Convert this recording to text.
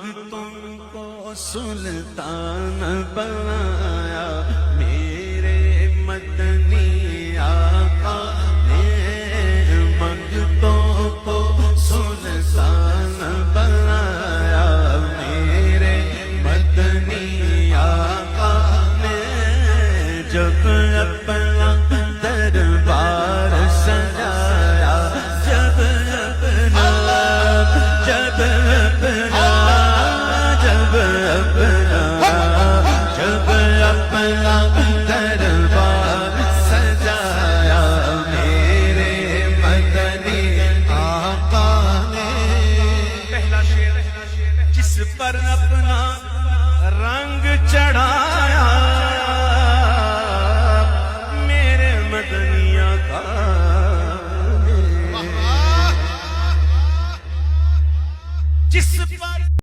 تم کو سلطان بنایا میرے مدنی آقا نے، منگتوں کو سلطان بنایا میرے مدنی آقا نے، جب اپنا دربار سجایا، جب اپنا دربار سجایا میرے مدنی آقا نے۔ پہلا شعر جس پر اپنا